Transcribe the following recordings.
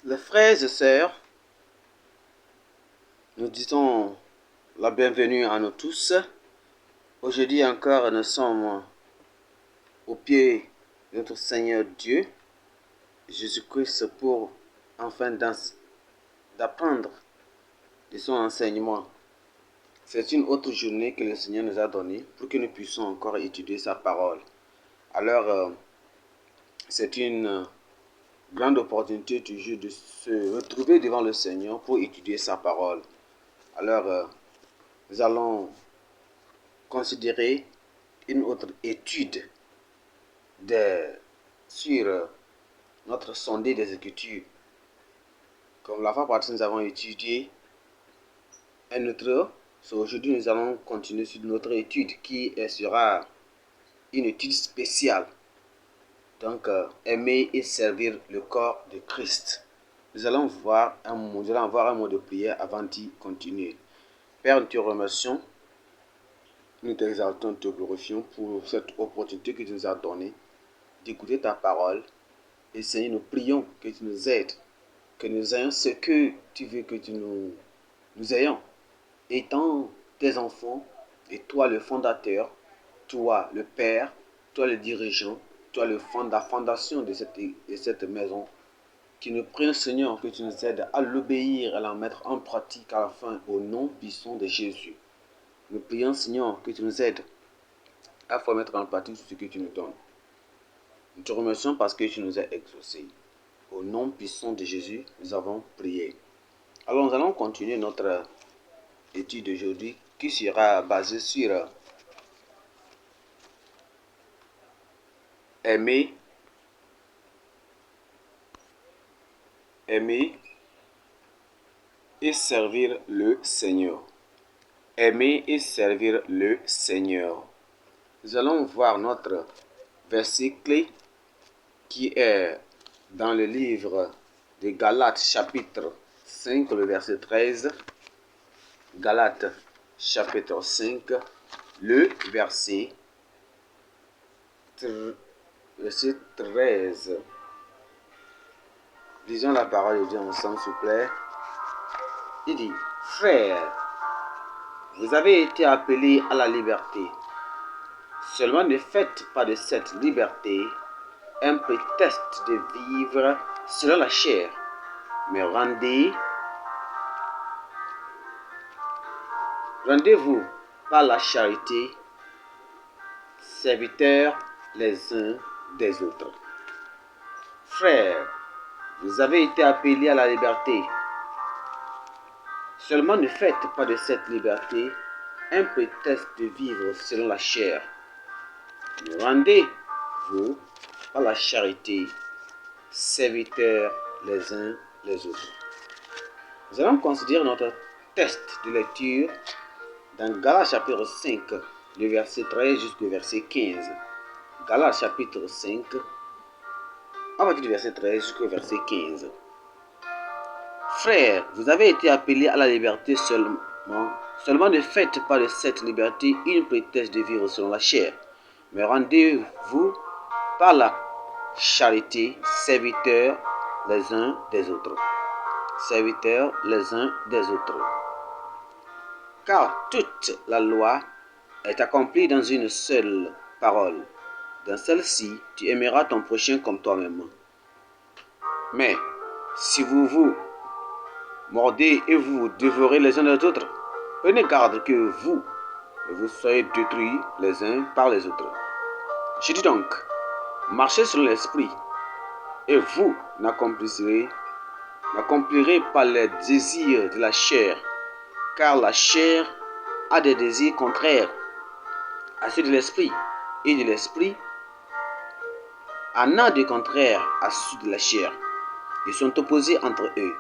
Les frères et sœurs, nous disons la bienvenue à nous tous. Aujourd'hui encore, nous sommes au pied de notre Seigneur Dieu, Jésus-Christ, pour enfin d'apprendre de son enseignement. C'est une autre journée que le Seigneur nous a donnée pour que nous puissions encore étudier sa parole. Alors, c'est une grande opportunité toujours de se retrouver devant le Seigneur pour étudier sa parole. Alors, nous allons considérer une autre étude sur notre sondé des Écritures. Comme la fois passée, nous avons étudié un autre. Aujourd'hui, nous allons continuer sur notre étude qui sera une étude spéciale. Donc, aimer et servir le corps de Christ. Nous allons avoir un mot de prière avant d'y continuer. Père, nous te remercions, nous t'exaltons, nous te glorifions pour cette opportunité que tu nous as donnée d'écouter ta parole. Et Seigneur, nous prions que tu nous aides, que nous ayons ce que tu veux que nous ayons. Étant tes enfants, et toi le fondateur, toi le Père, toi le dirigeant, toi la fondation de cette maison, qui nous prions, Seigneur, que tu nous aides à l'obéir, à la mettre en pratique à la fin, au nom puissant de Jésus. Nous prions, Seigneur, que tu nous aides à faire mettre en pratique ce que tu nous donnes. Nous te remercions parce que tu nous as exaucés. Au nom puissant de Jésus, nous avons prié. Alors, nous allons continuer notre étude d'aujourd'hui qui sera basée sur aimer et servir le Seigneur. Aimer et servir le Seigneur. Nous allons voir notre verset clé qui est dans le livre de Galates chapitre 5, le verset 13. Galates chapitre 5, le verset 13. Lisons la parole de Dieu ensemble, s'il vous plaît. Il dit, frères, vous avez été appelés à la liberté. Seulement ne faites pas de cette liberté un prétexte de vivre selon la chair, mais rendez-vous par la charité, serviteurs les uns des autres. Frères, vous avez été appelés à la liberté. Seulement ne faites pas de cette liberté un prétexte de vivre selon la chair. Mais rendez-vous par la charité, serviteurs les uns les autres. Nous allons considérer notre texte de lecture dans Galates chapitre 5, le verset 13 jusqu'au verset 15. Galates chapitre 5, à partir du verset 13 jusqu'au verset 15. Frères, vous avez été appelés à la liberté seulement. Seulement ne faites pas de cette liberté une prétexte de vivre selon la chair, mais rendez-vous par la charité, serviteurs les uns des autres. Serviteurs les uns des autres. Car toute la loi est accomplie dans une seule parole. Dans celle-ci, tu aimeras ton prochain comme toi-même. Mais si vous vous mordez et vous dévorez les uns les autres, prenez garde que vous soyez détruits les uns par les autres. Je dis donc, marchez sur l'esprit, et vous n'accomplirez pas les désirs de la chair, car la chair a des désirs contraires à ceux de l'esprit, et de l'esprit en a des contraires à ceux de la chair. Ils sont opposés entre eux,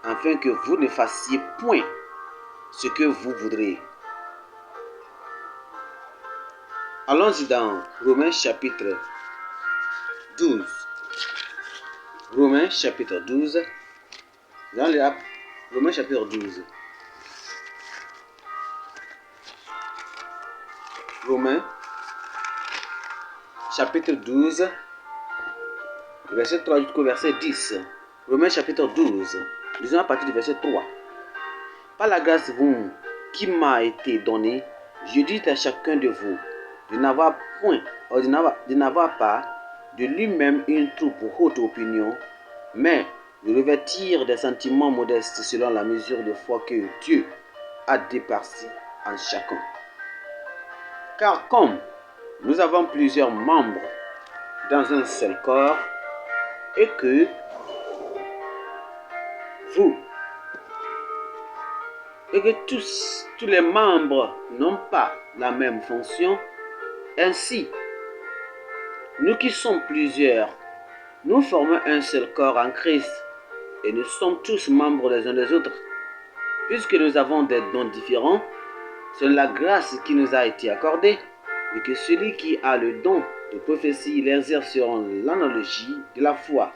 afin que vous ne fassiez point ce que vous voudrez. Allons-y dans Romains chapitre 12. Romains chapitre 12. Dans les Romains chapitre 12. Romains chapitre 12, verset 3 jusqu'au verset 10. Romains chapitre 12, lisons à partir du verset 3. Par la grâce qui m'a été donnée, je dis à chacun de vous de n'avoir pas de lui-même une trop haute opinion, mais de revêtir des sentiments modestes selon la mesure de foi que Dieu a départie en chacun. Car comme nous avons plusieurs membres dans un seul corps, et que tous les membres n'ont pas la même fonction, ainsi, nous qui sommes plusieurs, nous formons un seul corps en Christ, et nous sommes tous membres les uns des autres. Puisque nous avons des dons différents, c'est la grâce qui nous a été accordée, et que celui qui a le don de prophétie l'exerce selon l'analogie de la foi.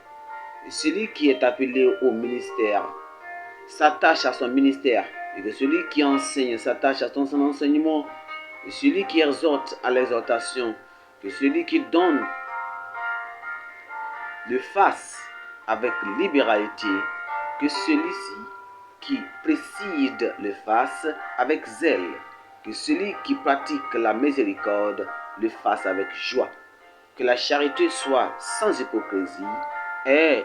Et celui qui est appelé au ministère s'attache à son ministère, et que celui qui enseigne s'attache à son enseignement, et celui qui exhorte à l'exhortation, que celui qui donne le fasse avec libéralité, que celui-ci qui préside le fasse avec zèle, que celui qui pratique la miséricorde le fasse avec joie, que la charité soit sans hypocrisie et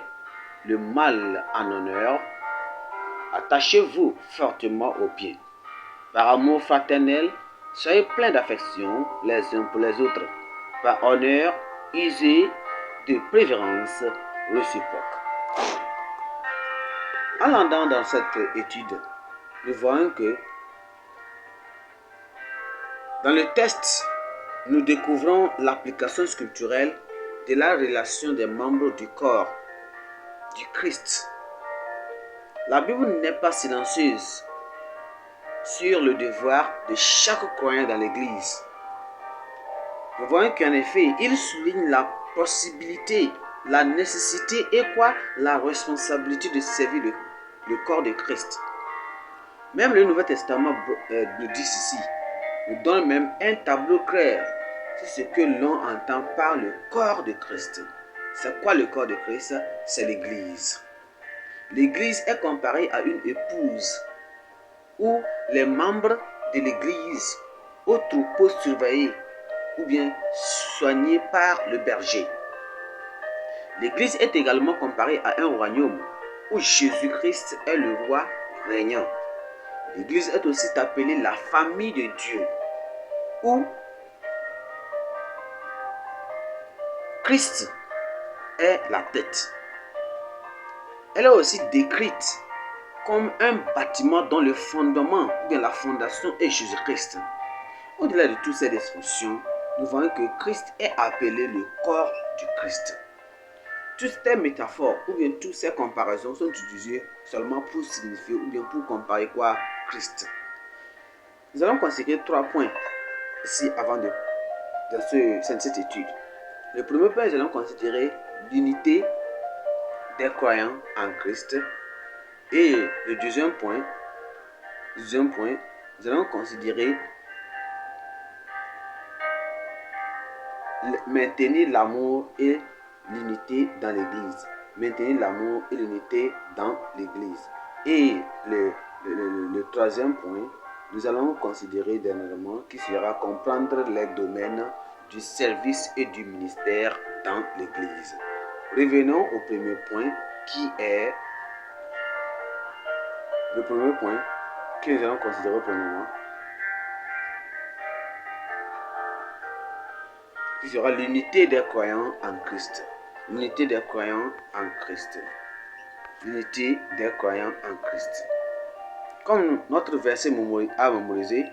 le mal en honneur. Attachez-vous fortement aux pieds. Par amour fraternel, soyez pleins d'affection les uns pour les autres. Par honneur, usez de préférence réciproque. En allant dans cette étude, nous voyons que dans le texte, nous découvrons l'application scripturelle de la relation des membres du corps du Christ. La Bible n'est pas silencieuse sur le devoir de chaque croyant dans l'Église. Nous voyons qu'en effet, il souligne la possibilité, la nécessité et la responsabilité de servir le corps de Christ. Même le Nouveau Testament nous dit ceci, nous donne même un tableau clair sur ce que l'on entend par le corps de Christ. C'est quoi le corps de Christ? C'est l'Église. L'Église est comparée à une épouse où les membres de l'Église au troupeau surveillé ou bien soigné par le berger. L'Église est également comparée à un royaume où Jésus-Christ est le roi régnant. L'Église est aussi appelée la famille de Dieu, où Christ est la tête. Elle est aussi décrite comme un bâtiment dont le fondement ou bien la fondation est Jésus-Christ. Au-delà de toutes ces descriptions, nous voyons que Christ est appelé le corps du Christ. Toutes ces métaphores ou bien toutes ces comparaisons sont utilisées seulement pour signifier ou bien pour comparer Christ. Nous allons considérer 3 points ici avant dans cette étude. Le premier point, nous allons considérer l'unité des croyants en Christ. Et le deuxième point, nous allons considérer maintenir l'amour et l'unité dans l'Église. Maintenir l'amour et l'unité dans l'Église. Et le troisième point, nous allons considérer dernièrement qui sera comprendre les domaines du service et du ministère dans l'Église. Revenons au premier point qui est le premier point que nous allons considérer pour le moment, qui sera l'unité des croyants en Christ. L'unité des croyants en Christ. L'unité des croyants en Christ. Comme notre verset à mémoriser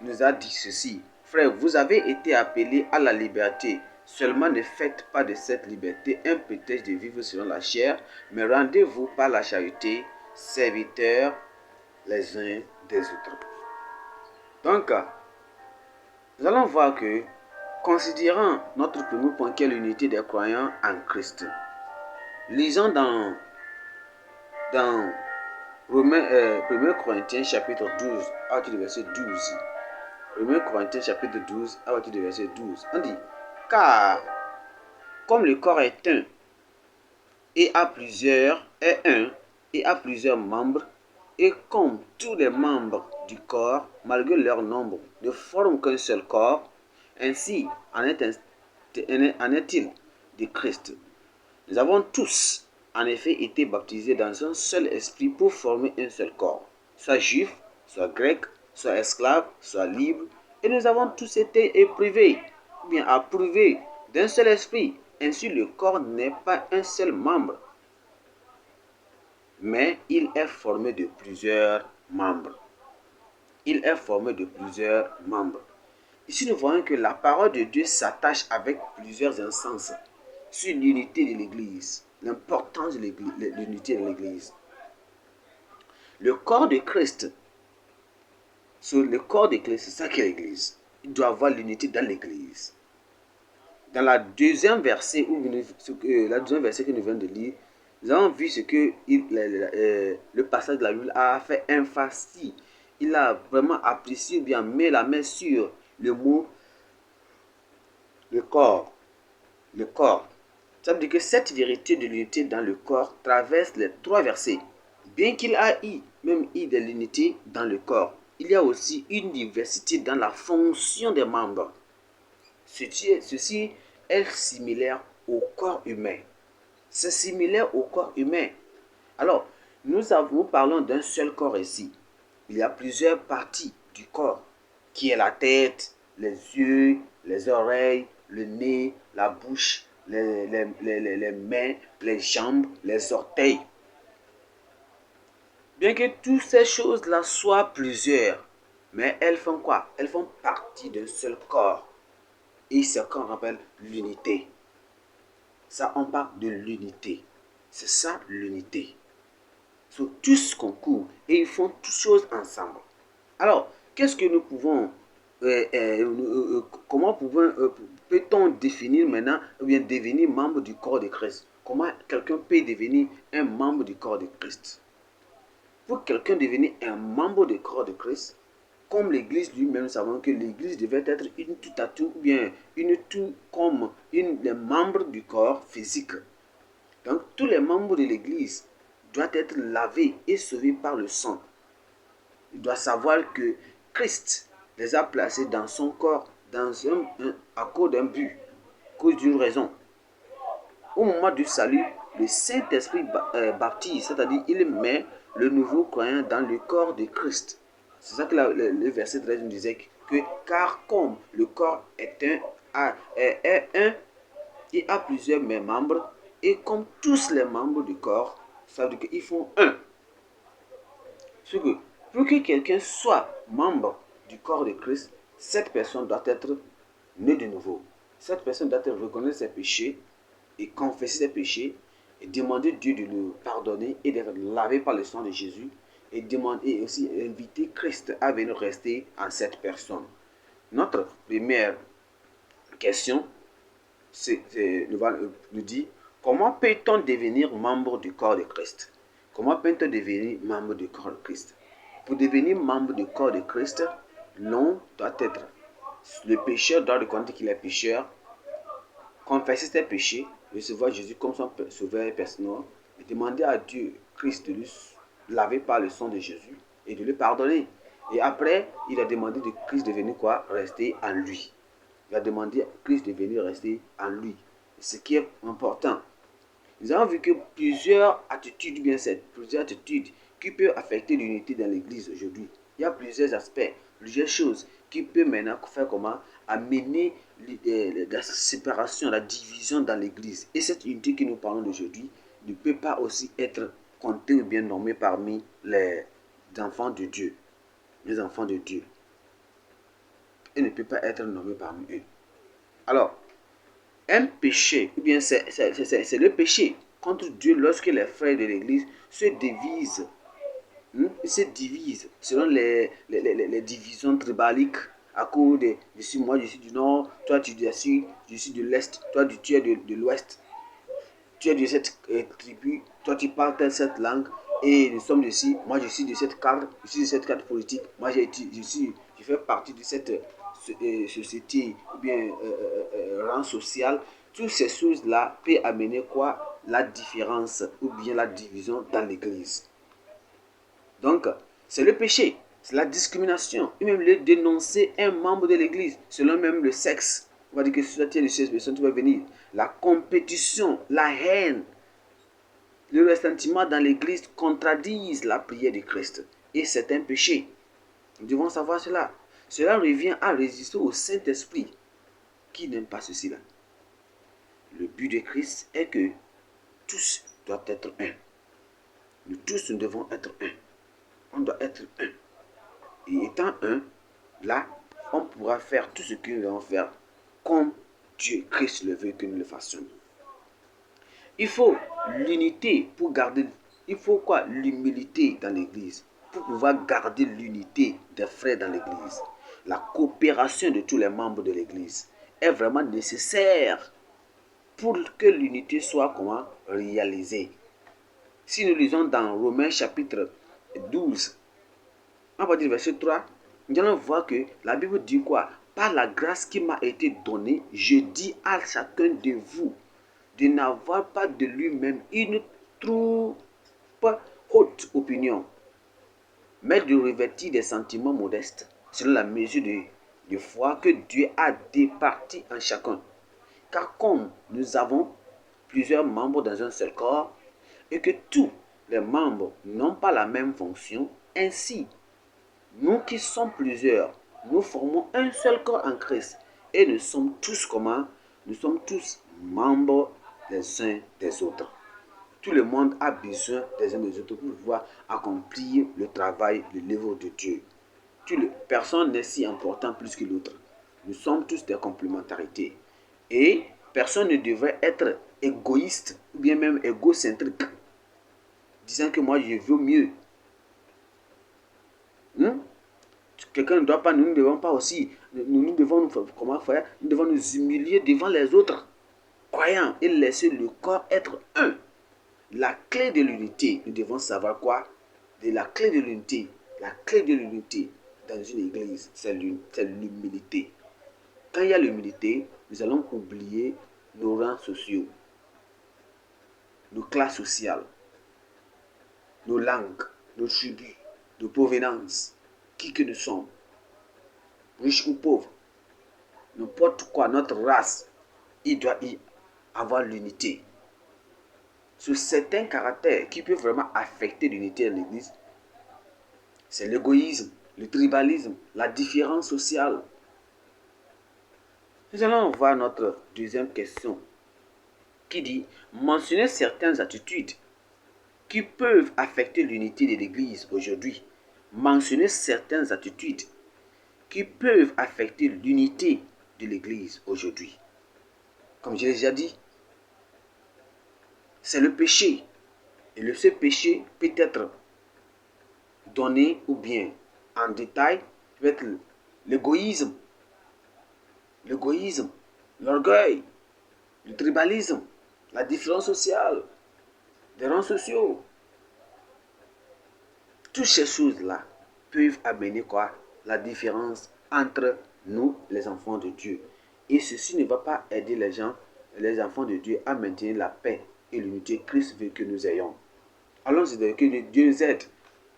nous a dit ceci. Frères, vous avez été appelés à la liberté. Seulement ne faites pas de cette liberté un prétexte de vivre selon la chair, mais rendez-vous par la charité, serviteurs les uns des autres. Donc, nous allons voir que, considérant notre premier point qui est l'unité des croyants en Christ, lisons dans 1 Corinthiens chapitre 12 à partir du verset 12. 1 Corinthiens chapitre 12 à partir du verset 12. On dit, car comme le corps est un est un et a plusieurs membres, et comme tous les membres du corps, malgré leur nombre, ne forment qu'un seul corps, ainsi en est-il de Christ. Nous avons tous, en effet, été baptisés dans un seul esprit pour former un seul corps, soit juif, soit grec, soit esclave, soit libre, et nous avons tous été éprouvés, ou bien approuvés d'un seul esprit. Ainsi, le corps n'est pas un seul membre, mais il est formé de plusieurs membres. Il est formé de plusieurs membres. Ici, nous voyons que la parole de Dieu s'attache avec plusieurs instances sur l'unité de l'Église, l'importance de l'unité de l'Église. Le corps de Christ, c'est ça qu'est l'Église. Il doit avoir l'unité dans l'Église. Dans la deuxième verset que nous venons de lire, nous avons vu ce que le passage de la Bible a fait emphasis. Il a vraiment apprécié, bien mis la main sur le mot le corps. Le corps. Ça veut dire que cette vérité de l'unité dans le corps traverse les 3 versets. Bien qu'il y ait même de l'unité dans le corps, il y a aussi une diversité dans la fonction des membres. Ceci est similaire au corps humain. C'est similaire au corps humain. Alors, nous parlons d'un seul corps ici. Il y a plusieurs parties du corps, qui est la tête, les yeux, les oreilles, le nez, la bouche, les mains, les jambes, les orteils. Bien que toutes ces choses-là soient plusieurs, mais elles font quoi? Elles font partie d'un seul corps. Et c'est ce qu'on appelle l'unité. Ça, on parle de l'unité. C'est ça l'unité. Sur tous concours et ils font toutes choses ensemble. Alors, qu'est-ce que nous pouvons, comment peut-on définir maintenant, ou bien devenir membre du corps de Christ? Comment quelqu'un peut devenir un membre du corps de Christ? Pour quelqu'un devenir un membre du corps de Christ, comme l'Église lui-même, nous savons que l'Église devait être une tout à tout, ou bien une tout comme les membres du corps physique. Donc, tous les membres de l'Église doivent être lavés et sauvés par le sang. Il doit savoir que Christ les a placés dans son corps à cause d'un but, à cause d'une raison. Au moment du salut, le Saint-Esprit baptise, c'est-à-dire il met le nouveau croyant dans le corps de Christ. C'est ça que le verset 13 nous disait que car comme le corps est un, il a plusieurs membres, et comme tous les membres du corps, ça veut dire qu'ils font un. Ce que pour que quelqu'un soit membre du corps de Christ, cette personne doit être née de nouveau. Cette personne doit reconnaître ses péchés et confesser ses péchés et demander Dieu de le pardonner et d'être lavé par le sang de Jésus et demander aussi inviter Christ à venir rester en cette personne. Notre première question nous dit comment peut-on devenir membre du corps de Christ? Comment peut-on devenir membre du corps de Christ? Pour devenir membre du corps de Christ, l'homme doit être, le pécheur doit reconnaître qu'il est pécheur, confesser ses péchés, recevoir Jésus comme son sauveur personnel, et demander à Dieu, Christ, de lui laver par le sang de Jésus et de lui pardonner. Et après, il a demandé de Christ de venir quoi? Rester en lui. Il a demandé à Christ de venir rester en lui. Ce qui est important. Nous avons vu que plusieurs attitudes qui peuvent affecter l'unité dans l'Église aujourd'hui. Il y a plusieurs aspects, plusieurs choses qui peuvent maintenant faire comment amener la séparation, la division dans l'Église. Et cette unité que nous parlons d'aujourd'hui ne peut pas aussi être comptée ou bien nommée parmi les enfants de Dieu. Les enfants de Dieu. Elle ne peut pas être nommée parmi eux. Alors, un péché, ou bien c'est le péché contre Dieu lorsque les frères de l'Église se divisent. Ils se divisent selon les divisions tribaliques à cause de moi je suis du nord, toi tu es du sud, je suis de l'est, toi tu es de l'ouest, tu es de cette tribu, toi tu parles de cette langue et nous sommes ici, moi je suis de cette cadre, je suis de cette cadre politique, moi je fais partie de cette société ou bien rang social. Toutes ces choses-là peuvent amener quoi? la différence ou bien la division dans l'église. Donc, c'est le péché, c'est la discrimination, et même le dénoncer un membre de l'église, selon même le sexe. On va dire que si tu es de 16 personnes, tu vas venir. La compétition, la haine, le ressentiment dans l'église contradisent la prière de Christ. Et c'est un péché. Nous devons savoir cela. Cela revient à résister au Saint-Esprit qui n'aime pas ceci-là. Le but de Christ est que tous doivent être un. Nous tous, nous devons être un. On doit être un. Et étant un, là, on pourra faire tout ce que nous devons faire comme Dieu, Christ le veut que nous le fassions. Il faut l'unité pour garder. Il faut quoi? L'humilité dans l'église. Pour pouvoir garder l'unité des frères dans l'église. La coopération de tous les membres de l'église est vraiment nécessaire pour que l'unité soit comment réalisée. Si nous lisons dans Romains chapitre 12, on va dire verset 3, nous allons voir que la Bible dit quoi? Par la grâce qui m'a été donnée, je dis à chacun de vous de n'avoir pas de lui-même une trop haute opinion, mais de revêtir des sentiments modestes, selon la mesure de foi que Dieu a départi en chacun. Car comme nous avons plusieurs membres dans un seul corps, et que tous les membres n'ont pas la même fonction, ainsi, nous qui sommes plusieurs, nous formons un seul corps en Christ, et nous sommes tous comment? Nous sommes tous membres les uns des autres. Tout le monde a besoin des uns des autres pour pouvoir accomplir le travail, le l'œuvre de Dieu. Personne n'est si important plus que l'autre. Nous sommes tous des complémentarités. Et personne ne devrait être égoïste ou bien même égocentrique, disant que moi je veux mieux. Quelqu'un ne doit pas, nous ne devons pas aussi, nous devons comment faire? Nous devons nous humilier devant les autres croyants et laisser le corps être un. La clé de l'unité, nous devons savoir quoi? De la clé de l'unité. La clé de l'unité dans une église, c'est l'humilité. Quand il y a l'humilité, nous allons oublier nos rangs sociaux, nos classes sociales, nos langues, nos tribus, nos provenances, qui que nous sommes, riches ou pauvres, n'importe quoi, notre race, il doit y avoir l'unité. Sur certains caractères qui peuvent vraiment affecter l'unité de l'église, c'est l'égoïsme, le tribalisme, la différence sociale. Nous allons voir notre deuxième question qui dit mentionner certaines attitudes qui peuvent affecter l'unité de l'église aujourd'hui. Mentionner certaines attitudes qui peuvent affecter l'unité de l'église aujourd'hui. Comme je l'ai déjà dit, c'est le péché. Et ce péché peut être donné ou bien en détail, peut être l'égoïsme, l'orgueil, le tribalisme, la différence sociale, les rangs sociaux. Toutes ces choses-là peuvent amener quoi? La différence entre nous, les enfants de Dieu. Et ceci ne va pas aider les gens, les enfants de Dieu, à maintenir la paix et l'unité que Christ veut que nous ayons. Alors, c'est que Dieu nous aide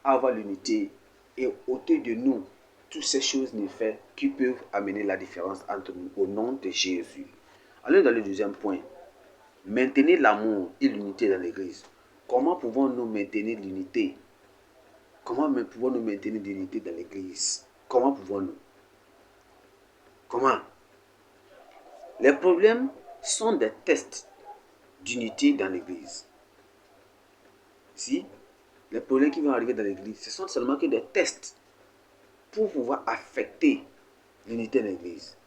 à avoir l'unité et ôter de nous toutes ces choses néfastes qui peuvent amener la différence entre nous au nom de Jésus. Allons dans le deuxième point. Maintenir l'amour et l'unité dans l'église. Comment pouvons-nous maintenir l'unité? Comment pouvons-nous maintenir l'unité dans l'église? Comment pouvons-nous? Comment? Les problèmes sont des tests d'unité dans l'église. Si les problèmes qui vont arriver dans l'église, ce sont seulement que des tests pour pouvoir affecter l'unité de l'église.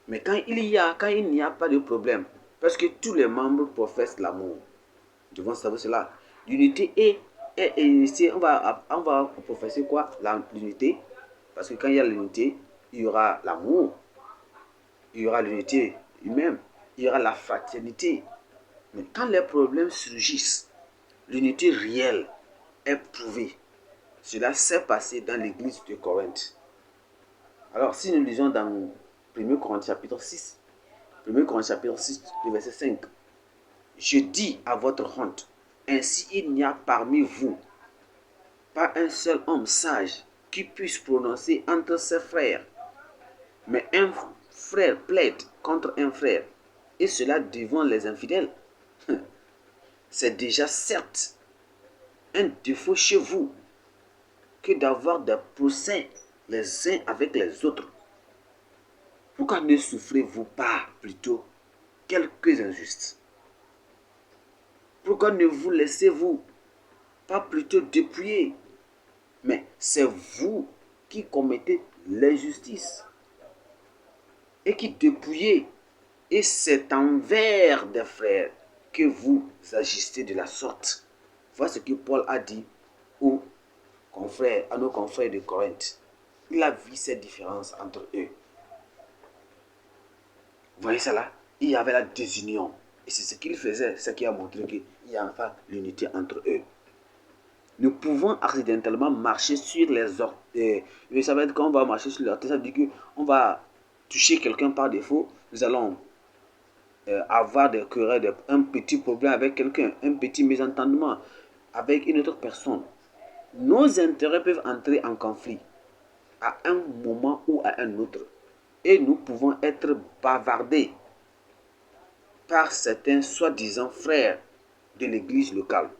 Mais quand il n'y a pas de problème, parce que tous les membres professent l'amour, nous devons savoir cela. L'unité est on va professer quoi? L'unité, parce que quand il y a l'unité, il y aura l'amour, il y aura l'unité humaine, il y aura la fraternité. Mais quand les problèmes surgissent, l'unité réelle est prouvée. Cela s'est passé dans l'église de Corinthe. Alors, si nous lisons dans 1 Corinthiens chapitre 6, 1 Corinthiens chapitre 6, le verset 5, Je dis à votre honte, ainsi il n'y a parmi vous pas un seul homme sage qui puisse prononcer entre ses frères. Mais un frère plaide contre un frère, et cela devant les infidèles. C'est déjà certes un défaut chez vous que d'avoir des procès les uns avec les autres. Pourquoi ne souffrez-vous pas plutôt quelques injustices? Pourquoi ne vous laissez-vous pas plutôt dépouiller? Mais c'est vous qui commettez l'injustice et qui dépouillez. Et c'est envers des frères que vous agissez de la sorte. Voilà ce que Paul a dit aux confrères, à nos confrères de Corinthe. Il a vu cette différence entre eux. Vous voyez ça là? Il y avait la désunion. Et c'est ce qu'il faisait, ce qui a montré qu'il y a enfin l'unité entre eux. Nous pouvons accidentellement marcher sur les orteils. Ça veut dire qu'on va marcher sur les orteils, ça veut dire qu'on va toucher quelqu'un par défaut. Nous allons avoir des querelles, un petit problème avec quelqu'un, un petit mésentendement avec une autre personne. Nos intérêts peuvent entrer en conflit à un moment ou à un autre. Et nous pouvons être bavardés par certains soi-disant frères de l'église locale.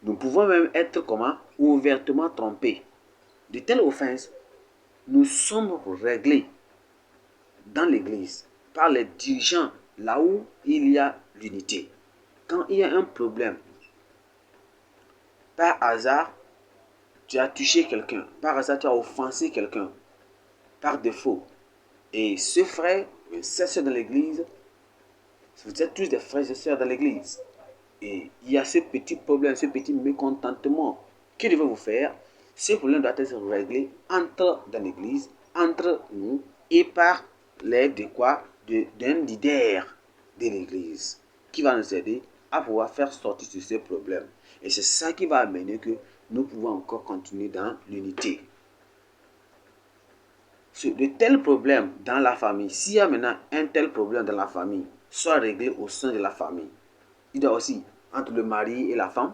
Nous pouvons même être ouvertement trompés. De telles offenses, nous sommes réglés dans l'église par les dirigeants là où il y a l'unité. Quand il y a un problème, par hasard, tu as touché quelqu'un, par hasard, tu as offensé quelqu'un, par défaut. Et ce frère, cette soeur dans l'église, vous êtes tous des frères et sœurs dans l'église. Et il y a ce petit problème, ce petit mécontentement. Que devez-vous faire? Ce problème doit être réglé dans l'église, entre nous et par l'aide de quoi? D'un leader de l'église qui va nous aider à pouvoir faire sortir de ces problèmes. Et c'est ça qui va amener que nous pouvons encore continuer dans l'unité. De tels problèmes dans la famille, s'il y a maintenant un tel problème dans la famille, soit réglé au sein de la famille. Il doit aussi entre le mari et la femme,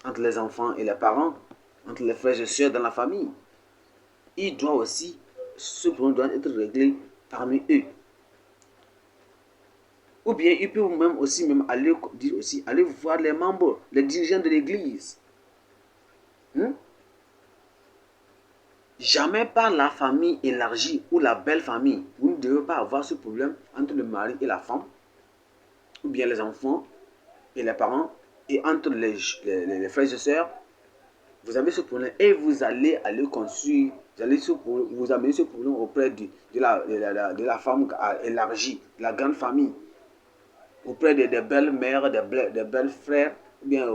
entre les enfants et les parents, entre les frères et sœurs dans la famille. Il doit aussi, ce problème doit être réglé parmi eux. Ou bien il peut même aussi aller voir les membres, les dirigeants de l'église. Jamais par la famille élargie ou la belle famille. Vous ne devez pas avoir ce problème entre le mari et la femme, ou bien les enfants et les parents, et entre les frères et sœurs. Vous avez ce problème et vous allez construire, vous amener ce problème auprès de la femme élargie, de la grande famille, auprès des belles mères, des belles frères, ou bien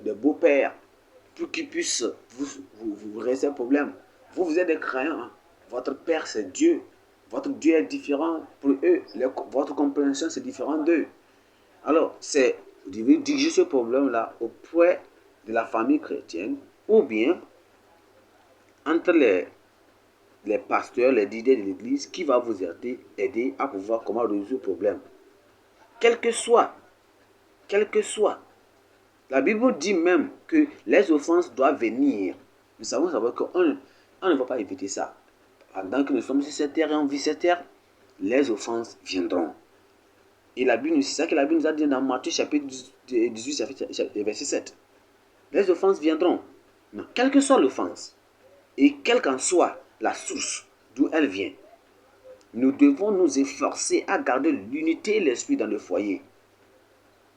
des beaux-pères, pour qu'ils puissent vous régler ces problèmes. Vous êtes des croyants, hein? Votre Père c'est Dieu. Votre Dieu est différent pour eux. Votre compréhension c'est différent d'eux. Alors, vous devez diriger ce problème-là auprès de la famille chrétienne ou bien entre les pasteurs, les leaders de l'église qui va vous aider à pouvoir comment résoudre le problème. Quel que soit. La Bible dit même que les offenses doivent venir. Nous savons savoir qu'on ne va pas éviter ça. Pendant que nous sommes sur cette terre et on vit cette terre, les offenses viendront. Et la Bible, c'est ça que la Bible nous a dit dans Matthieu chapitre 18, verset 7. Les offenses viendront. Mais quelle que soit l'offense, et quelle qu'en soit la source d'où elle vient, nous devons nous efforcer à garder l'unité et l'esprit dans le foyer,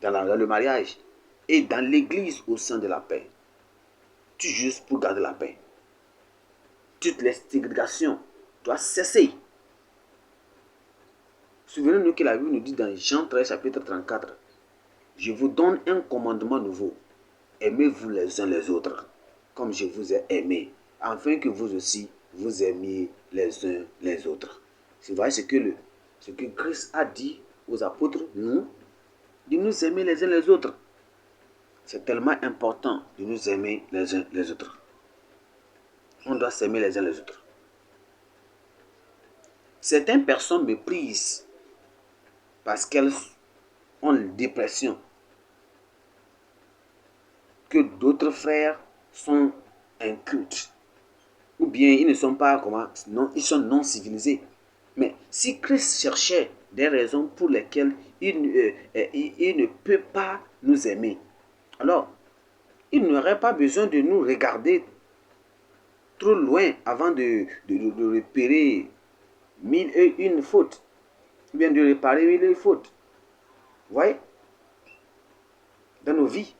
dans le mariage et dans l'église au sein de la paix. Tout juste pour garder la paix. Toutes les ségrégations doivent cesser. Souvenez-nous que la Bible nous dit dans Jean 13, chapitre 34, « Je vous donne un commandement nouveau. Aimez-vous les uns les autres, comme je vous ai aimé, afin que vous aussi, vous aimiez les uns les autres. » C'est vrai ce que Christ a dit aux apôtres, de nous aimer les uns les autres. C'est tellement important de nous aimer les uns les autres. On doit s'aimer les uns les autres. Certaines personnes méprisent parce qu'elles ont une dépression que d'autres frères sont incultes. Ou bien ils ne sont pas, non, ils sont non civilisés. Mais si Christ cherchait des raisons pour lesquelles il ne peut pas nous aimer, alors il n'aurait pas besoin de nous regarder trop loin avant de repérer mille et une fautes, ou bien de réparer mille et une fautes. Vous voyez? Dans nos vies,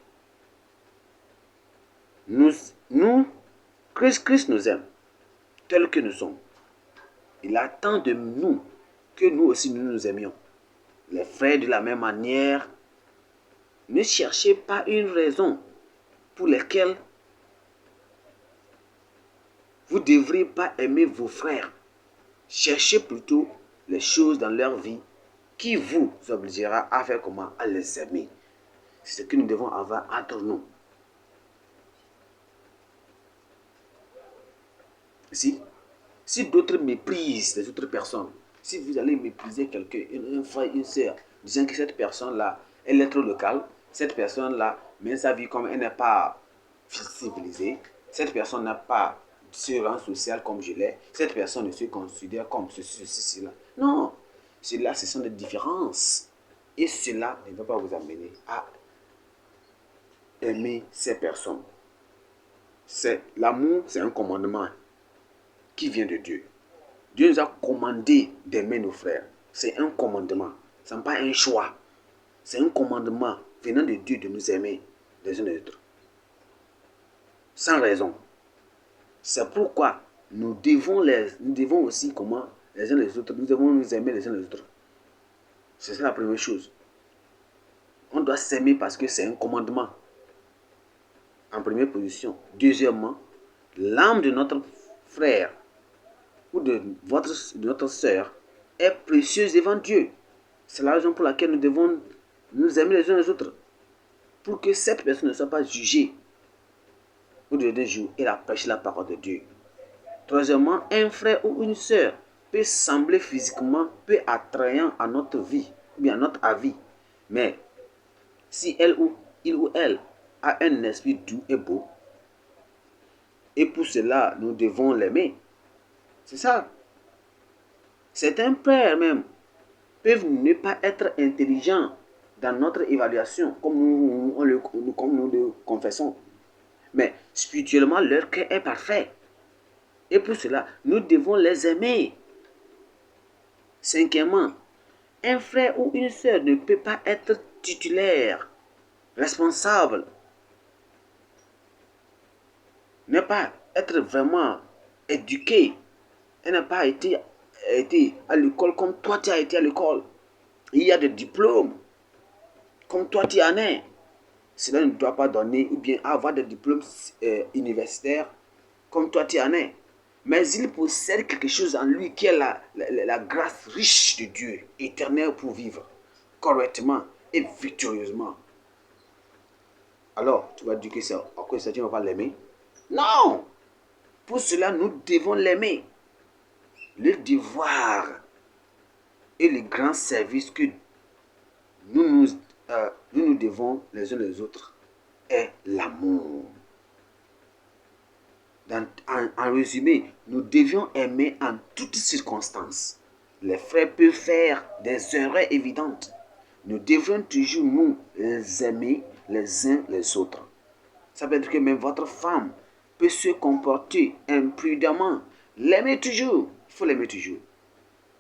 Christ nous aime tels que nous sommes. Il attend de nous que nous aussi nous aimions. Les frères, de la même manière, ne cherchez pas une raison pour laquelle vous ne devrez pas aimer vos frères. Cherchez plutôt les choses dans leur vie qui vous obligera à faire comment? À les aimer. C'est ce que nous devons avoir entre nous. Si d'autres méprisent les autres personnes, si vous allez mépriser quelqu'un, un frère, une sœur, disant que cette personne-là, elle est trop locale, cette personne-là mène sa vie comme elle n'est pas civilisée, cette personne n'a pas ce rang social comme je l'ai, cette personne ne se considère comme ceci, cela. Non, cela, ce sont des différences. Et cela ne va pas vous amener à aimer ces personnes. L'amour, c'est un commandement qui vient de Dieu. Dieu nous a commandé d'aimer nos frères. C'est un commandement. Ce n'est pas un choix. C'est un commandement venant de Dieu de nous aimer les uns les autres. Sans raison. C'est pourquoi nous devons aussi comment les uns les autres. Nous devons nous aimer les uns les autres. C'est ça la première chose. On doit s'aimer parce que c'est un commandement. En première position. Deuxièmement, l'âme de notre frère ou de notre sœur est précieuse devant Dieu. C'est la raison pour laquelle nous devons nous aimer les uns les autres. Pour que cette personne ne soit pas jugée au dernier jour et prêcher la parole de Dieu. Troisièmement, un frère ou une sœur peut sembler physiquement peu attrayant à notre vie, ou bien à notre avis. Mais si il ou elle a un esprit doux et beau, et pour cela nous devons l'aimer. C'est ça. Certains pères même peuvent ne pas être intelligents dans notre évaluation, comme nous le confessons. Mais spirituellement, leur cœur est parfait. Et pour cela, nous devons les aimer. Cinquièmement, un frère ou une sœur ne peut pas être titulaire, responsable, ne pas être vraiment éduqué. Elle n'a pas été à l'école comme toi tu as été à l'école. Il y a des diplômes comme toi tu en es. Cela ne doit pas donner ou bien avoir des diplômes universitaires comme toi tu en es. Mais il possède quelque chose en lui qui est la grâce riche de Dieu, éternelle pour vivre correctement et victorieusement. Alors, tu vas dire que c'est à cause de ça tu ne vas pas l'aimer? Non! Pour cela, nous devons l'aimer. Le devoir et le grand service que nous devons les uns les autres est l'amour. En résumé, nous devions aimer en toutes circonstances. Les frères peuvent faire des erreurs évidentes. Nous devons toujours nous aimer les uns les autres. Ça veut dire que même votre femme peut se comporter imprudemment. L'aimer toujours. Il faut l'aimer toujours.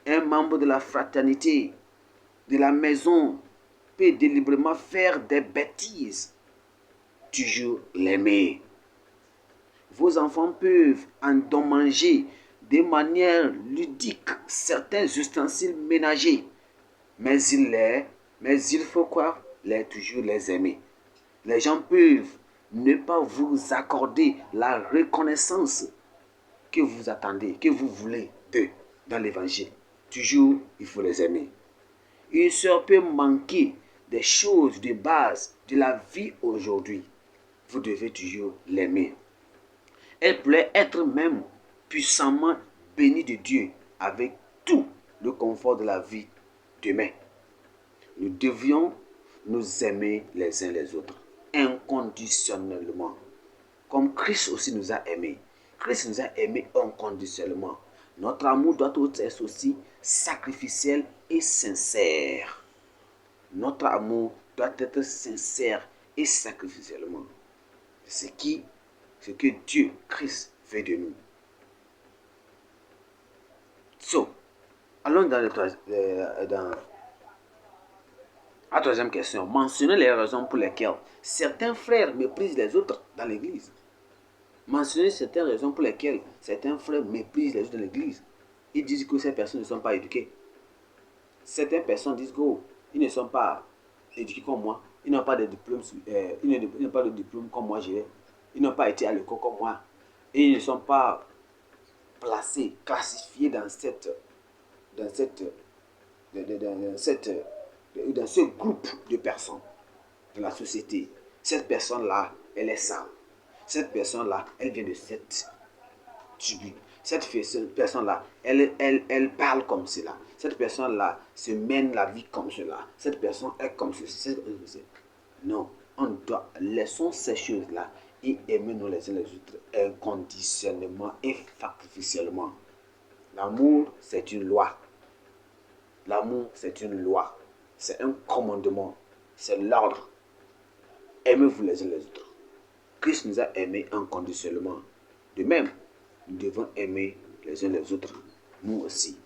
Un membre de la fraternité, de la maison, peut délibérément faire des bêtises. Toujours l'aimer. Vos enfants peuvent endommager de manière ludique certains ustensiles ménagers. Mais il faut quoi? Toujours les aimer. Les gens peuvent ne pas vous accorder la reconnaissance que vous attendez, que vous voulez d'eux dans l'évangile. Toujours, il faut les aimer. Une sœur peut manquer des choses de base de la vie aujourd'hui. Vous devez toujours l'aimer. Elle pourrait être même puissamment bénie de Dieu avec tout le confort de la vie demain. Nous devions nous aimer les uns les autres. inconditionnellement. Comme Christ aussi nous a aimés. Christ nous a aimés inconditionnellement. Notre amour doit être aussi sacrificiel et sincère. Notre amour doit être sincère et sacrificiellement. Ce que Dieu, Christ, veut de nous. Allons dans la troisième question. Mentionnez les raisons pour lesquelles certains frères méprisent les autres dans l'église. Mentionnez certaines raisons pour lesquelles certains frères méprisent les autres dans l'église. Ils disent que ces personnes ne sont pas éduquées. Certaines personnes disent qu'ils ne sont pas éduqués comme moi. Ils n'ont pas de diplôme, ils n'ont pas de diplôme comme moi j'ai. Ils n'ont pas été à l'école comme moi. Et ils ne sont pas placés, classifiés dans ce groupe de personnes de la société. Cette personne-là, elle est sale. Cette personne-là, elle vient de cette tribu. Cette personne-là, elle parle comme cela. Cette personne-là se mène la vie comme cela. Cette personne est comme ceci. Non, on doit laissons ces choses-là et aimons-nous les uns les autres inconditionnellement et sacrificiellement. L'amour, c'est une loi. L'amour, c'est une loi. C'est un commandement. C'est l'ordre. Aimez-vous les uns les autres. Christ nous a aimés inconditionnellement. De même, nous devons aimer les uns les autres. Nous aussi.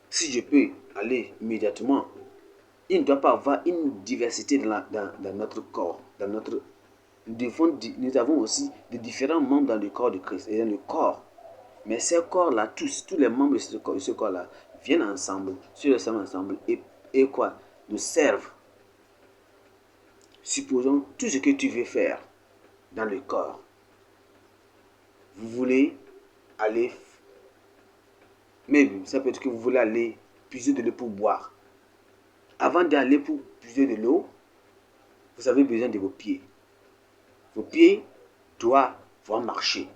Si je peux aller immédiatement, il ne doit pas avoir une diversité dans notre corps. Nous avons aussi de différents membres dans le corps de Christ. Et dans le corps. Mais ces corps-là, tous les membres de ce corps-là, viennent ensemble, se ressemblent ensemble et quoi? Nous servent. Supposons tout ce que tu veux faire dans le corps. Vous voulez aller, même ça peut être que vous voulez aller puiser de l'eau pour boire. Avant d'aller pour puiser de l'eau, vous avez besoin de vos pieds. Vos pieds doivent marcher.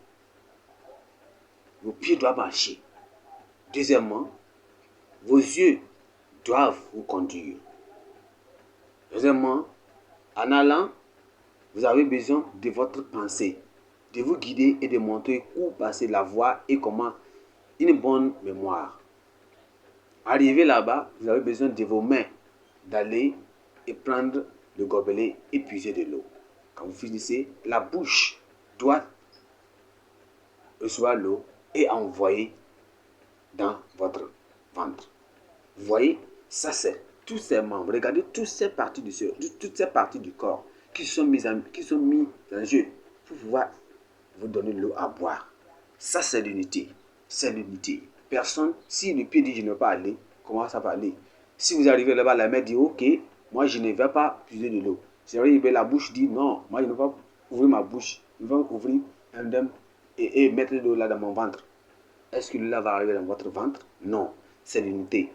Vos pieds doivent marcher. Deuxièmement, vos yeux doivent vous conduire. Deuxièmement, en allant, vous avez besoin de votre pensée, de vous guider et de montrer où passer la voie et comment une bonne mémoire. Arrivé là-bas, vous avez besoin de vos mains, d'aller et prendre le gobelet et puiser de l'eau. Quand vous finissez, la bouche doit recevoir l'eau et envoyer dans votre ventre. Vous voyez, ça c'est tous ces membres. Regardez toutes ces parties du corps qui sont mis en jeu pour pouvoir vous donner l'eau à boire. Ça c'est l'unité. C'est l'unité. Personne, si le pied dit je ne veux pas aller, comment ça va aller? Si vous arrivez là-bas, la main dit ok, moi je ne vais pas puiser de l'eau. C'est vrai, la bouche dit non, moi je ne vais pas ouvrir ma bouche. Je vais ouvrir un dème et mettre de l'eau là dans mon ventre. Est-ce que l'eau va arriver dans votre ventre? Non, c'est l'unité.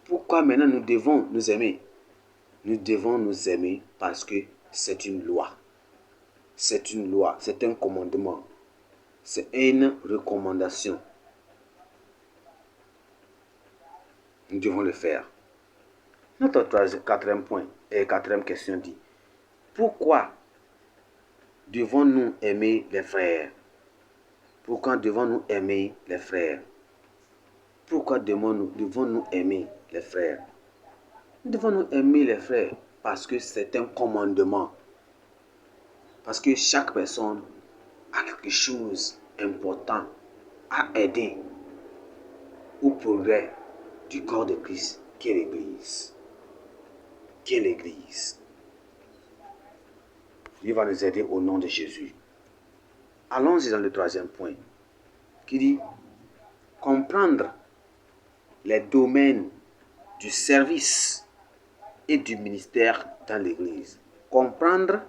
Pourquoi maintenant nous devons nous aimer? Nous devons nous aimer parce que c'est une loi. C'est une loi, c'est un commandement. C'est une recommandation. Nous devons le faire. Notre quatrième point et quatrième question dit: pourquoi devons-nous aimer les frères? Pourquoi devons-nous aimer les frères? Pourquoi devons-nous aimer les frères? Nous devons nous aimer les frères parce que c'est un commandement. Parce que chaque personne a quelque chose d'important à aider au progrès du corps de Christ, qui est l'Église. Qui est l'Église. Il va nous aider au nom de Jésus. Allons-y dans le troisième point, qui dit comprendre les domaines du service et du ministère dans l'Église. Comprendre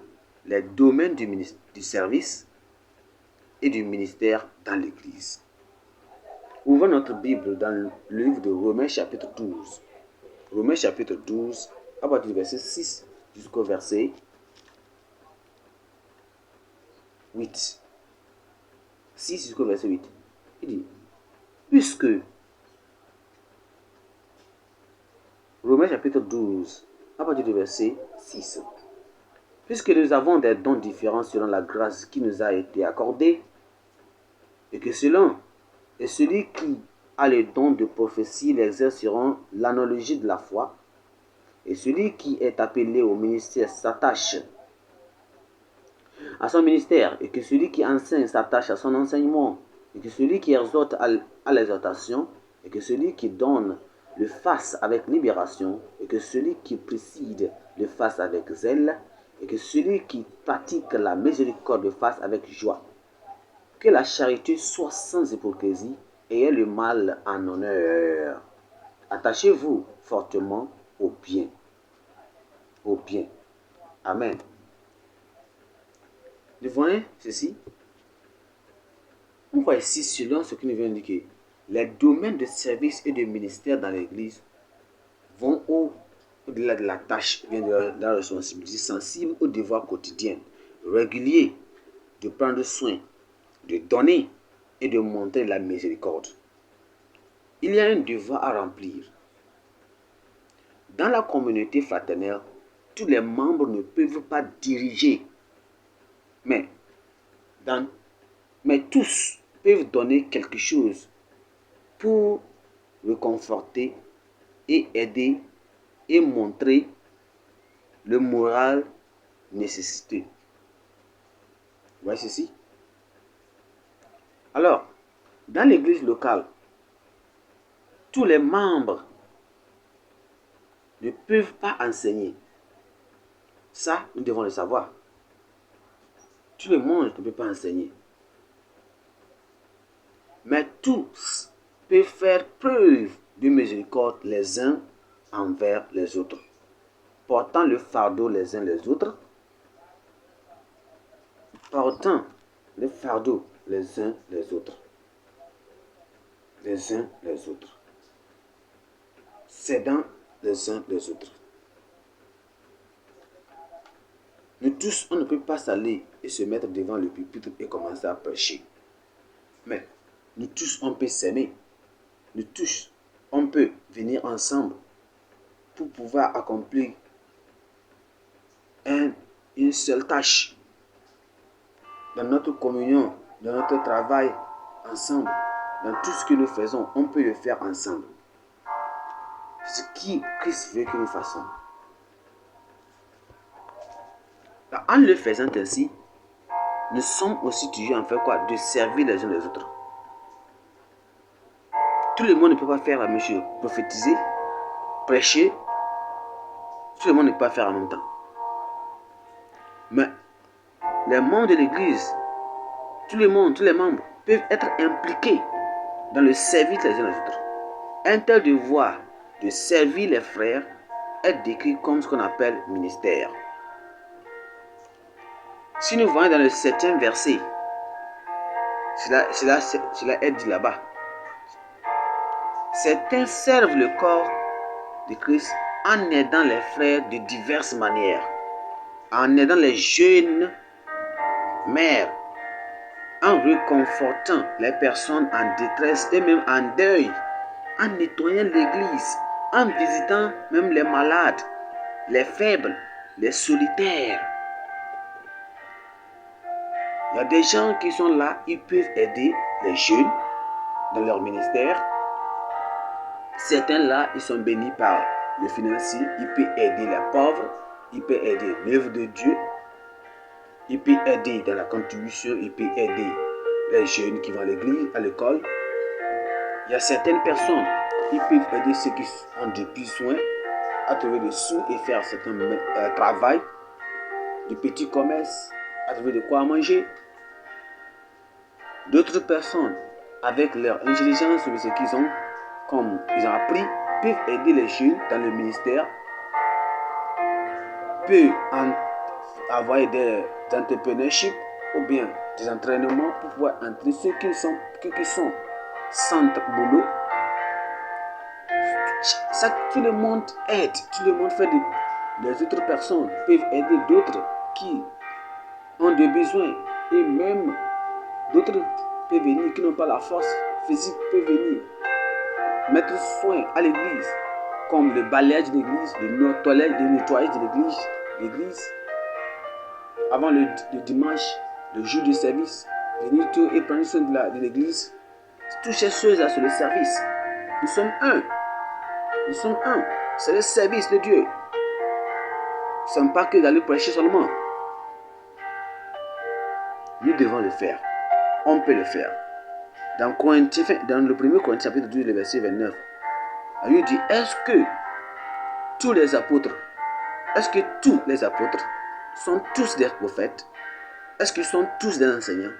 les domaines du service et du ministère dans l'Église. Ouvrons notre Bible dans le livre de Romains chapitre 12. Romains chapitre 12, à partir du verset 6 jusqu'au verset 8. 6 jusqu'au verset 8. Il dit, puisque, Romains chapitre 12, à partir du verset 6. Puisque nous avons des dons différents selon la grâce qui nous a été accordée, et que celui qui a le don de prophétie l'exerce selon l'analogie de la foi, et celui qui est appelé au ministère s'attache à son ministère, et que celui qui enseigne s'attache à son enseignement, et que celui qui exhorte à l'exhortation, et que celui qui donne le fasse avec libération, et que celui qui préside le fasse avec zèle, et que celui qui pratique la miséricorde le fasse avec joie. Que la charité soit sans hypocrisie, ayez le mal en honneur. Attachez-vous fortement au bien. Au bien. Amen. Vous voyez ceci? On voit ici, selon ce que nous vient d'indiquer, les domaines de service et de ministère dans l'Église vont au-delà de la tâche, bien de la responsabilité sensible au devoir quotidien, régulier, de prendre soin, de donner et de montrer la miséricorde. Il y a un devoir à remplir. Dans la communauté fraternelle, tous les membres ne peuvent pas diriger, mais tous peuvent donner quelque chose pour réconforter et aider et montrer le moral nécessité. Vous voyez ceci? Alors, dans l'église locale, tous les membres ne peuvent pas enseigner. Ça, nous devons le savoir. Tout le monde ne peut pas enseigner. Mais tous peuvent faire preuve de miséricorde les uns envers les autres, portant le fardeau les uns les autres, portant le fardeau les uns les autres, les uns les autres, s'aidant les uns les autres. Nous tous, on ne peut pas s'aller et se mettre devant le pupitre et commencer à prêcher. Mais nous tous, on peut s'aimer. Nous tous, on peut venir ensemble pour pouvoir accomplir une seule tâche. Dans notre communion, dans notre travail ensemble, dans tout ce que nous faisons, on peut le faire ensemble. Ce qui Christ veut que nous fassions. En le faisant ainsi, nous sommes aussi toujours en fait quoi? De servir les uns les autres. Tout le monde ne peut pas faire la même chose. Prophétiser, prêcher, tout le monde ne peut pas faire en même temps. Mais les membres de l'église, tous les membres peuvent être impliqués dans le service les uns les autres. Un tel devoir de servir les frères est décrit comme ce qu'on appelle ministère. Si nous voyons dans le 7e verset, cela est dit là-bas. Certains servent le corps de Christ en aidant les frères de diverses manières, en aidant les jeunes mères, en réconfortant les personnes en détresse et même en deuil, en nettoyant l'église, en visitant même les malades, les faibles, les solitaires. Il y a des gens qui sont là, ils peuvent aider les jeunes dans leur ministère. Certains là, ils sont bénis par le financier, ils peuvent aider les pauvres, ils peuvent aider l'œuvre de Dieu, ils peuvent aider dans la contribution, ils peuvent aider les jeunes qui vont à l'église, à l'école. Il y a certaines personnes, ils peuvent aider ceux qui ont des besoins à trouver des sous et faire certains travail, de petits commerces, à trouver de quoi manger. D'autres personnes, avec leur intelligence sur ce qu'ils ont, comme ils ont appris, peuvent aider les jeunes dans le ministère, peuvent avoir des entrepreneurships ou bien des entraînements pour pouvoir entrer ceux qui sont sans boulot. Tout le monde aide, tout le monde fait les autres personnes peuvent aider d'autres qui ont des besoins et même d'autres peuvent venir qui n'ont pas la force physique, peuvent venir mettre soin à l'église, comme le balayage de l'église, le nettoyage de l'église, avant le dimanche, le jour du service, venir tout et prendre soin de l'église. Toutes ces choses-là, c'est le service. Nous sommes un. Nous sommes un. C'est le service de Dieu. Ce n'est pas que d'aller prêcher seulement. Nous devons le faire. On peut le faire. Dans le 1 Corinthiens chapitre 12, le verset 29, il dit, est-ce que tous les apôtres sont tous des prophètes? Est-ce qu'ils sont tous des enseignants?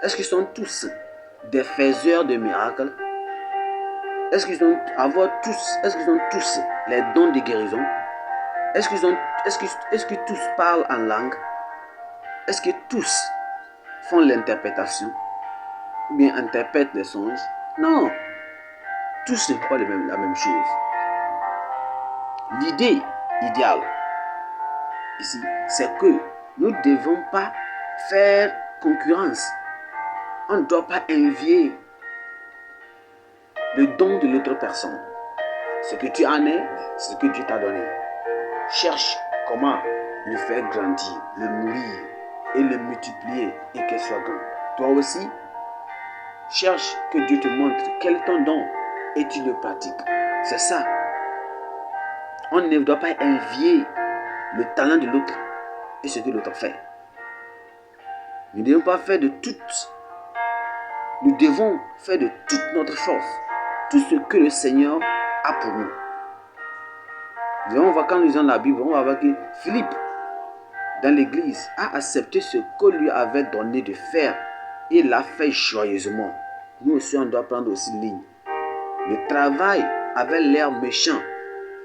Est-ce qu'ils sont tous des faiseurs de miracles? Est-ce qu'ils ont tous les dons de guérison? Est-ce que tous parlent en langue? Est-ce que tous font l'interprétation? Ou bien interprètent les songes? Non. Tous ne font pas la même chose. L'idée idéale ici, c'est que nous ne devons pas faire concurrence. On ne doit pas envier le don de l'autre personne. Ce que tu en es, c'est ce que Dieu t'a donné. Cherche comment le faire grandir, le nourrir et le multiplier et qu'il soit grand. Toi aussi, cherche que Dieu te montre quel est ton don et tu le pratiques. C'est ça. On ne doit pas envier le talent de l'autre et ce que l'autre fait. Nous ne devons pas faire de toute. Nous devons faire de toute notre force tout ce que le Seigneur a pour nous. On va, quand nous lisons la Bible, on va voir que Philippe, dans l'église, a accepté ce qu'on lui avait donné de faire et l'a fait joyeusement. Nous aussi, on doit prendre aussi ligne. Le travail avait l'air méchant,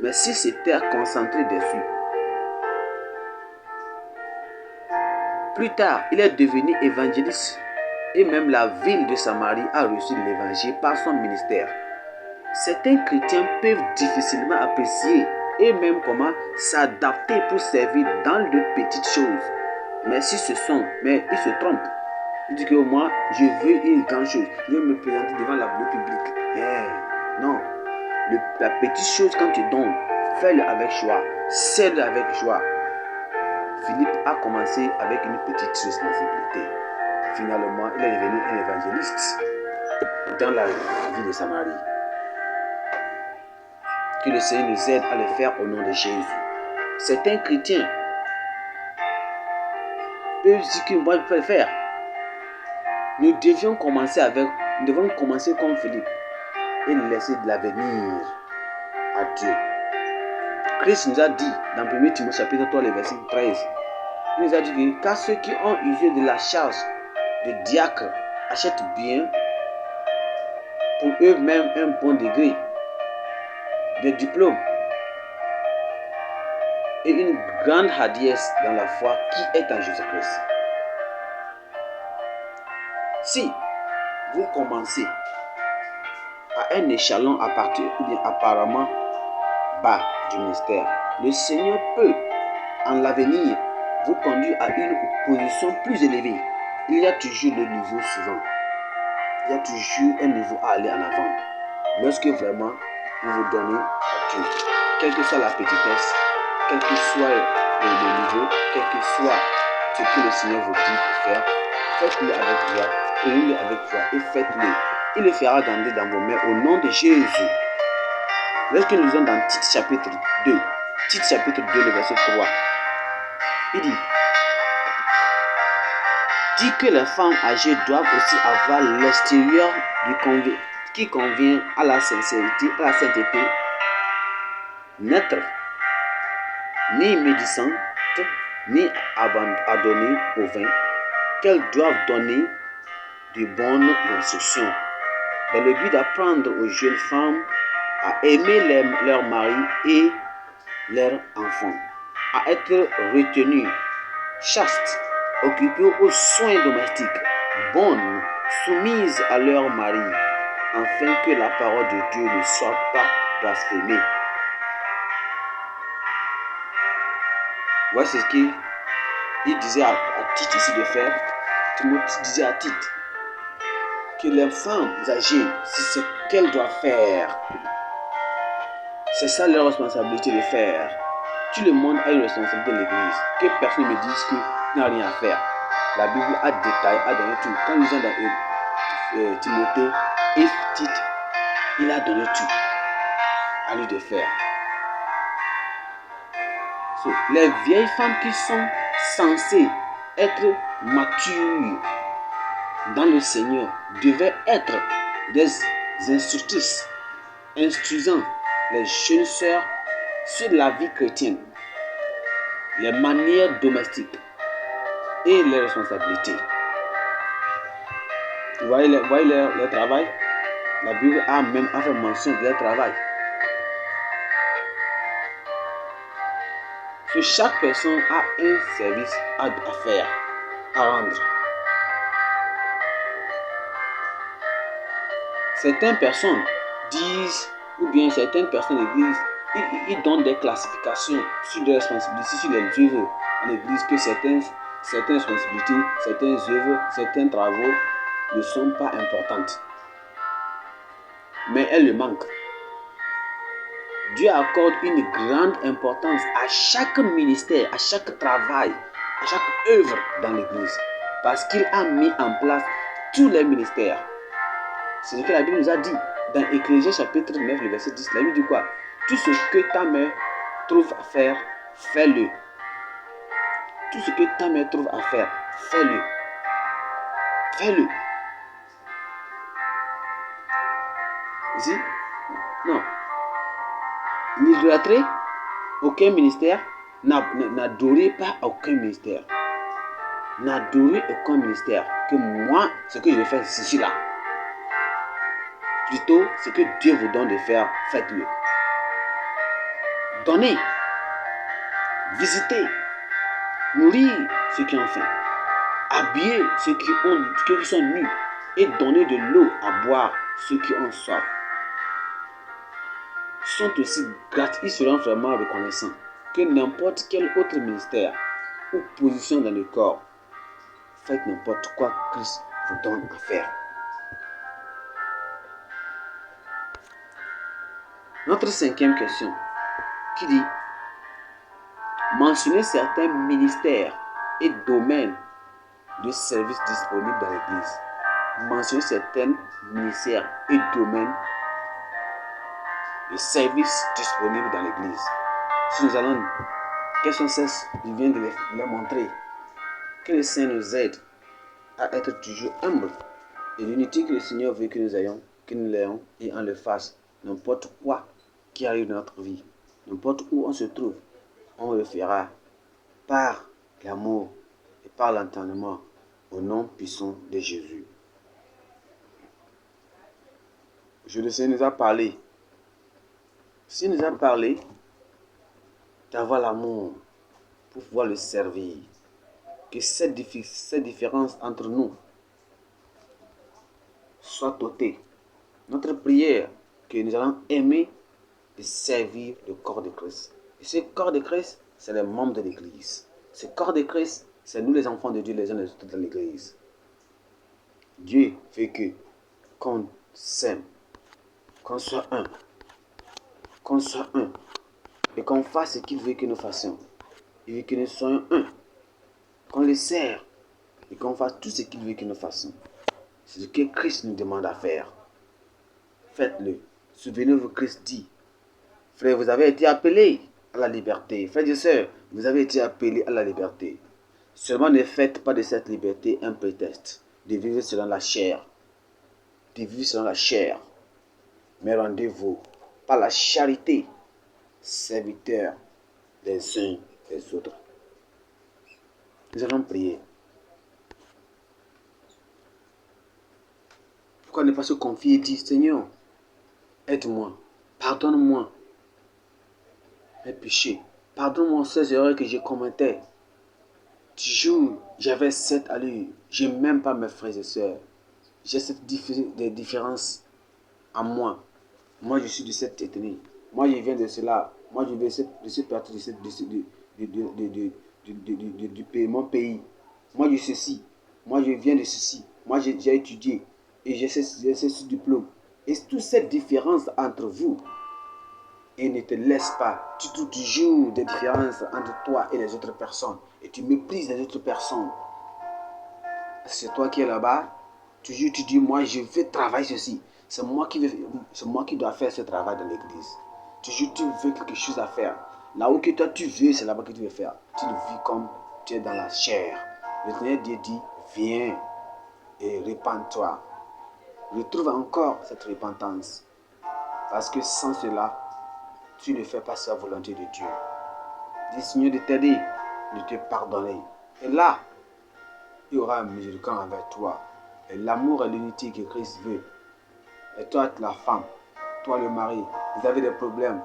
mais si c'était concentré dessus. Plus tard, il est devenu évangéliste et même la ville de Samarie a reçu l'évangile par son ministère. Certains chrétiens peuvent difficilement apprécier et même comment s'adapter pour servir dans de petites choses. Mais ils se trompent. Ils disent que moi, je veux une grande chose. Je veux me présenter devant le public. Non. La petite chose, quand tu donnes, fais-le avec joie. Cède avec joie. Philippe a commencé avec une petite responsabilité. Finalement, il est devenu un évangéliste dans la ville de Samarie. Que le Seigneur nous aide à le faire au nom de Jésus. Certains chrétiens peuvent dire que moi je peux le faire. Nous devons commencer comme Philippe et laisser de l'avenir à Dieu. Christ nous a dit dans 1 Timothée chapitre 3, le verset 13, il nous a dit que car ceux qui ont usé de la charge de diacre achètent bien pour eux-mêmes un bon degré de diplôme et une grande hardiesse dans la foi qui est en Jésus-Christ. Si vous commencez à un échelon apparemment bas du ministère, le Seigneur peut en l'avenir vous conduire à une position plus élevée. Il y a toujours le niveau suivant. Il y a toujours un niveau à aller en avant. Lorsque vraiment vous vous donnez à Dieu, quelle que soit la petitesse, quel que soit le niveau, quel que soit ce que le Seigneur vous dit de faire, faites-le avec joie, priez-le avec joie et faites-le. Il le fera grandir dans vos mains au nom de Jésus. Lorsque nous lisons dans Tite chapitre 2, le verset 3, il dit que les femmes âgées doivent aussi avoir l'extérieur qui convient à la sincérité, à la sainteté, n'être ni médisante, ni adonnées au vin, qu'elles doivent donner de bonnes instructions, dans le but d'apprendre aux jeunes femmes à aimer leur mari et leurs enfants, à être retenues, chastes, occupées aux soins domestiques, bonnes, soumises à leur mari, afin que la parole de Dieu ne soit pas blasphémée. Voici ce qu'il disait à Tite ici de faire. Timothée disait à Tite que les femmes âgées, c'est ce qu'elles doivent faire. C'est ça leur responsabilité de faire. Tout le monde a une responsabilité de l'église. Que personne ne me dise qu'il n'a rien à faire. La Bible a détaillé, a donné tout. Quand nous sommes dans Timothée et Tite, il a donné tout à lui de faire. Les vieilles femmes qui sont censées être matures dans le Seigneur devaient être des instructrices, instruisant les jeunes sœurs sur la vie chrétienne, les manières domestiques et les responsabilités. Vous voyez leur travail? La Bible a même fait mention de leur travail. Chaque personne a un service à faire, à rendre. Certaines personnes disent, ou bien certaines personnes de l'église, ils donnent des classifications sur des responsabilités, sur les œuvres en église, que certaines responsabilités, certaines œuvres, certains travaux ne sont pas importantes. Mais elles le manquent. Dieu accorde une grande importance à chaque ministère, à chaque travail, à chaque œuvre dans l'église. Parce qu'il a mis en place tous les ministères. C'est ce que la Bible nous a dit dans Ecclésiaste chapitre 9, le verset 10. La Bible dit quoi? Tout ce que ta main trouve à faire, fais-le. Tout ce que ta main trouve à faire, fais-le. Fais-le. Ici? Non. N'idolâtrez aucun ministère, n'adorez pas aucun ministère. N'adorez aucun ministère. Que moi, ce que je vais faire, c'est ceci-là. Plutôt, ce que Dieu vous donne de faire, faites-le. Donnez, visitez, nourrir ceux qui ont faim, habiller ceux qui sont nus et donner de l'eau à boire ceux qui ont soif. Sont aussi gratuits, ils seront vraiment reconnaissants que n'importe quel autre ministère ou position dans le corps. Faites n'importe quoi Christ vous donne à faire. Notre cinquième question qui dit: mentionnez certains ministères et domaines de services disponibles dans l'Église. Mentionnez certains ministères et domaines de services disponibles dans l'Église. Si nous allons, quels sont ces? Je viens de les montrer. Que le Seigneur nous aide à être toujours humbles et l'unité que le Seigneur veut que nous ayons, que nous l'ayons et on le fasse. N'importe quoi qui arrive dans notre vie, n'importe où on se trouve, on le fera par l'amour et par l'entendement au nom puissant de Jésus. Le Seigneur nous a parlé. S'il nous a parlé d'avoir l'amour pour pouvoir le servir, que cette différence entre nous soit ôtée. Notre prière, que nous allons aimer et servir le corps de Christ. Et ce corps de Christ, c'est les membres de l'Église. Ce corps de Christ, c'est nous les enfants de Dieu, les uns les autres dans l'Église. Dieu fait que qu'on s'aime, qu'on soit un, et qu'on fasse ce qu'il veut que nous fassions. Il veut que nous soyons un, qu'on le sert et qu'on fasse tout ce qu'il veut que nous fassions. C'est ce que Christ nous demande à faire. Faites-le. Souvenez-vous, Christ dit: frère, vous avez été appelés à la liberté. Frères et sœurs, vous avez été appelés à la liberté. Seulement ne faites pas de cette liberté un prétexte de vivre selon la chair. De vivre selon la chair. Mais rendez-vous par la charité, serviteurs des uns des autres. Nous allons prier. Pourquoi ne pas se confier et dire: Seigneur, aide-moi, pardonne-moi mes péchés, pardonne-moi ces erreurs que j'ai commettais. Toujours, j'avais cette allure, je n'aime pas mes frères et sœurs. J'ai cette différence en moi. Moi, je suis de cette ethnie. Moi, je viens de cela. Moi, je viens de ce parti, du pays, mon pays. Moi, je suis ceci. Moi, je viens de ceci. Moi, j'ai étudié et j'ai ce diplôme. Et toute cette différence entre vous, et ne te laisse pas. Tu trouves toujours des différences entre toi et les autres personnes. Et tu méprises les autres personnes. C'est toi qui es là-bas. Toujours tu dis, moi je veux travailler ceci. C'est moi qui dois faire ce travail dans l'église. Toujours tu veux quelque chose à faire. Là où que toi tu veux, c'est là-bas que tu veux faire. Tu le vis comme tu es dans la chair. Le Seigneur Dieu dit, viens et répands-toi. Retrouve encore cette repentance. Parce que sans cela, tu ne fais pas sa volonté de Dieu. Dis Seigneur de t'aider, de te pardonner. Et là, il y aura un miséricorde envers toi. Et l'amour et l'unité que Christ veut. Et toi, la femme, toi, le mari, vous avez des problèmes.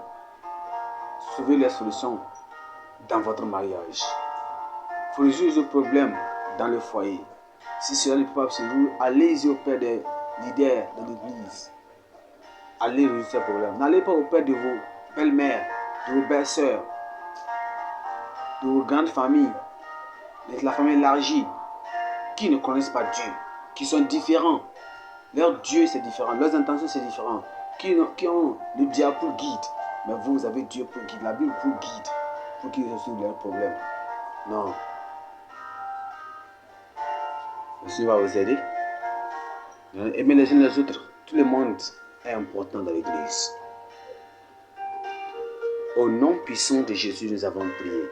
Trouvez les solutions dans votre mariage. Faut résoudre le problème dans le foyer. Si cela ne peut pas se résoudre, allez-y auprès des leaders de l'église. Allez résoudre ces problèmes. N'allez pas auprès de vos belles-mères, de vos belles-sœurs, de vos grandes familles, de la famille élargie, qui ne connaissent pas Dieu, qui sont différents. Leur Dieu c'est différent, leurs intentions c'est différent, qui ont le diable pour guide. Mais vous avez Dieu pour guide, la Bible pour guide, pour qu'ils résolvent leurs problèmes. Non. Le Seigneur va vous aider. Aimer les uns les autres. Tout le monde est important dans l'église. Au nom puissant de Jésus, nous avons prié.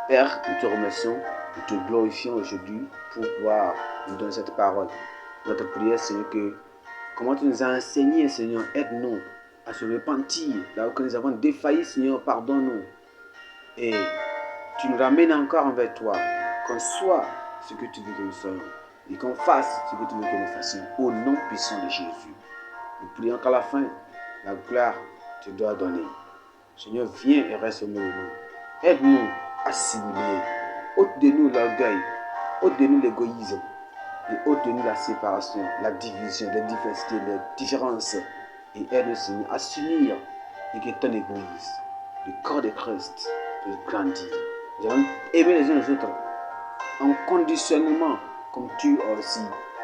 Père, nous te remercions, nous te glorifions aujourd'hui pour pouvoir nous donner cette parole. Notre prière, Seigneur, que comment tu nous as enseigné, Seigneur, aide-nous à se repentir. Là où nous avons défailli, Seigneur, pardonne-nous. Et tu nous ramènes encore envers toi, qu'on soit ce que tu veux que nous soyons. Et qu'on fasse ce que tu veux que nous fassions. Au nom puissant de Jésus. Nous prions qu'à la fin, la gloire te doit donner. Seigneur, viens et reste au milieu de nous. Aide-nous à assimiler. Ôte de nous l'orgueil. Ôte de nous l'égoïsme. Et ôte de nous la séparation, la division, la diversité, les différences. Et aide-nous, Seigneur, à s'unir et que ton église, le corps de Christ, puisse grandir. Nous allons aimer les uns les autres inconditionnellement, comme tu as aussi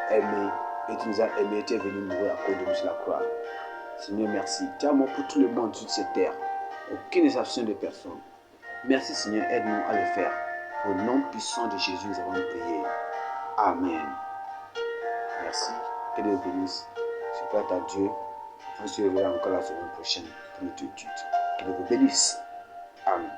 aimé et tu nous as aimé, tu es venu mourir à cause de nous sur la croix. Seigneur, merci. Tu as amour pour tout le monde sur cette terre. Aucune exception de personne. Merci Seigneur, aide-nous à le faire. Au nom puissant de Jésus, nous avons prié. Amen. Merci. Que Dieu vous bénisse. Je prie à Dieu. On se reverra encore la semaine prochaine pour notre étude. Que Dieu vous bénisse. Amen.